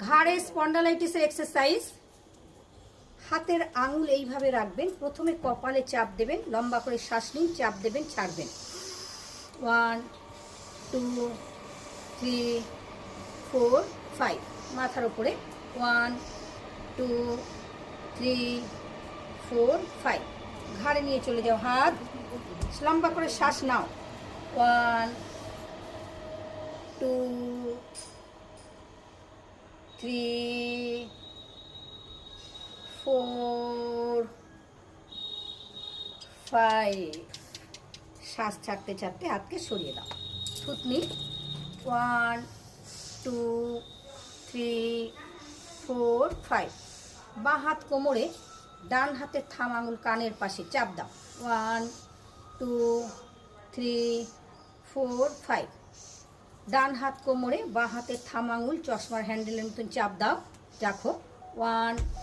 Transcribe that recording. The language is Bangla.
ঘাড়ে স্পন্ডালাইটিসের এক্সারসাইজ। হাতের আঙুল এইভাবে রাখবেন, প্রথমে কপালে চাপ দেবেন, লম্বা করে শ্বাস নিন, চাপ দেবেন, ছাড়বেন। 1 2 3 4 5। মাথার উপরে 1 2 3 4 5। ঘাড়ে নিয়ে চলে যাও হাত, লম্বা করে শ্বাস নাও। 1 2 3 4 5। শ্বাস ছাড়তে ছাড়তে হাতকে সরিয়ে দাও। থুতনি 1 2 3 4 5। বাঁ হাত কোমরে, ডান হাতের থাম আঙুল কানের পাশে চাপ দাও। 1 2 3 4 5। ডান হাত কোমরে, বাঁ হাতের থাম আঙুল চশমার হ্যান্ডেলের মতন চাপ দাও, রাখো। 1